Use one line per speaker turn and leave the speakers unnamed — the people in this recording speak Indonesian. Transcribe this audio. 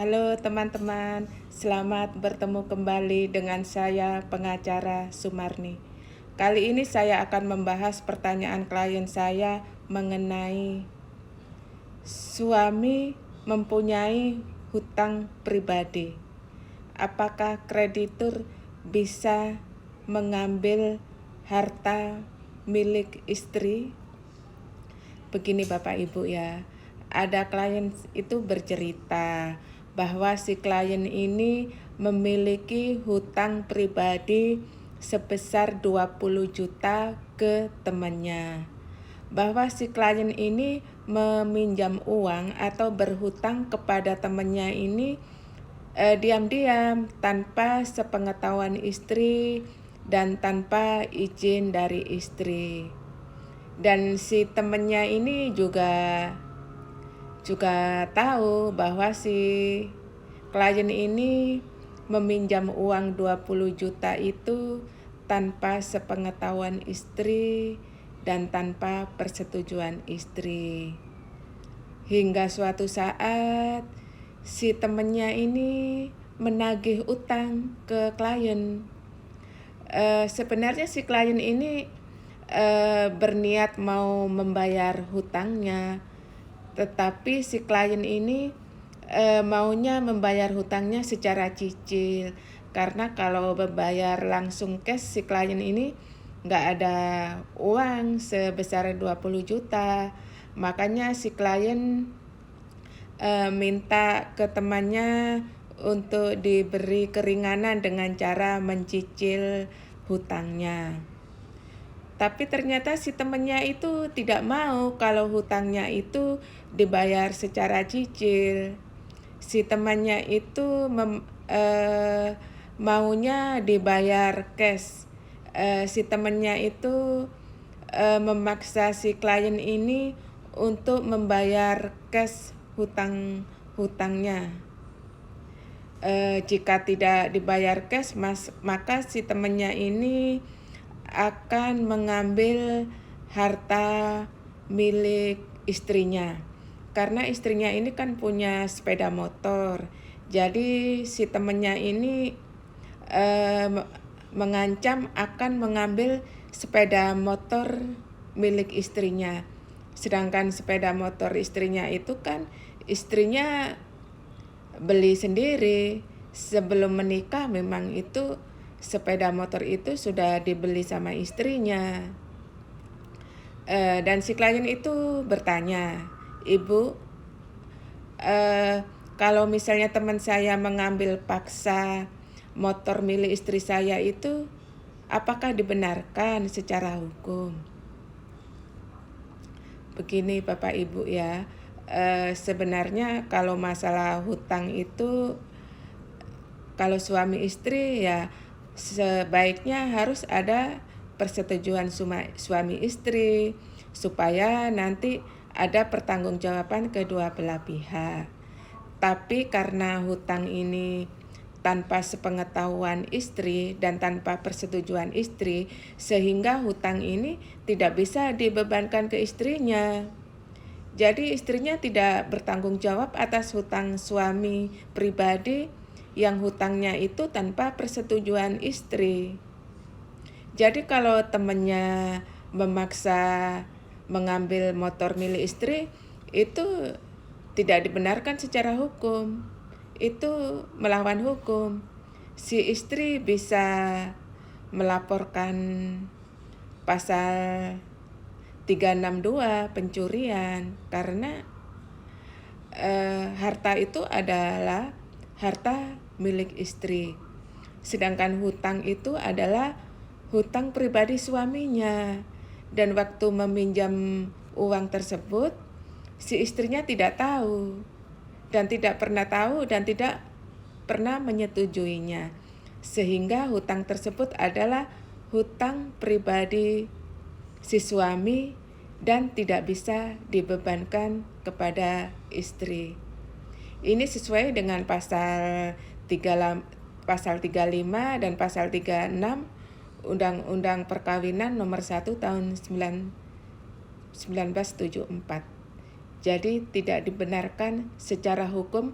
Halo teman-teman, selamat bertemu kembali dengan saya pengacara Sumarni. Kali ini saya akan membahas pertanyaan klien saya mengenai suami mempunyai hutang pribadi. Apakah kreditur bisa mengambil harta milik istri? Begini Bapak Ibu ya, ada klien itu bercerita bahwa si klien ini memiliki hutang pribadi sebesar 20 juta ke temannya. Bahwa si klien ini meminjam uang atau berhutang kepada temannya ini diam-diam tanpa sepengetahuan istri dan tanpa izin dari istri. Dan si temennya ini juga tahu bahwa si klien ini meminjam uang 20 juta itu tanpa sepengetahuan istri dan tanpa persetujuan istri. Hingga suatu saat si temennya ini menagih utang ke klien. Sebenarnya si klien ini berniat mau membayar hutangnya, tetapi si klien ini maunya membayar hutangnya secara cicil, karena kalau membayar langsung cash si klien ini nggak ada uang sebesar 20 juta. Makanya si klien minta ke temannya untuk diberi keringanan dengan cara mencicil hutangnya. Tapi ternyata si temennya itu tidak mau kalau hutangnya itu dibayar secara cicil. Si temannya itu maunya dibayar cash. Si temannya itu memaksa si klien ini untuk membayar cash hutangnya. Jika tidak dibayar cash, maka si temannya ini akan mengambil harta milik istrinya. Karena istrinya ini kan punya sepeda motor. Jadi si temannya ini mengancam akan mengambil sepeda motor milik istrinya. Sedangkan sepeda motor istrinya itu kan istrinya beli sendiri. Sebelum menikah memang itu sepeda motor itu sudah dibeli sama istrinya. Dan si klien itu bertanya, "Ibu, kalau misalnya teman saya mengambil paksa motor milik istri saya itu, apakah dibenarkan secara hukum?" Begini Bapak Ibu ya, sebenarnya kalau masalah hutang itu, kalau suami istri ya sebaiknya harus ada persetujuan suami istri supaya nanti ada pertanggungjawaban kedua belah pihak. Tapi karena hutang ini tanpa sepengetahuan istri dan tanpa persetujuan istri, sehingga hutang ini tidak bisa dibebankan ke istrinya. Jadi istrinya tidak bertanggung jawab atas hutang suami pribadi yang hutangnya itu tanpa persetujuan istri. Jadi kalau temannya memaksa mengambil motor milik istri, itu tidak dibenarkan secara hukum. Itu melawan hukum. Si istri bisa melaporkan pasal 362 pencurian, karena harta itu adalah harta milik istri. Sedangkan hutang itu adalah hutang pribadi suaminya. Dan waktu meminjam uang tersebut, si istrinya tidak tahu dan tidak pernah menyetujuinya. Sehingga hutang tersebut adalah hutang pribadi si suami dan tidak bisa dibebankan kepada istri. Ini sesuai dengan pasal 35 dan pasal 36 Undang-Undang Perkawinan nomor 1 tahun 1974. Jadi tidak dibenarkan secara hukum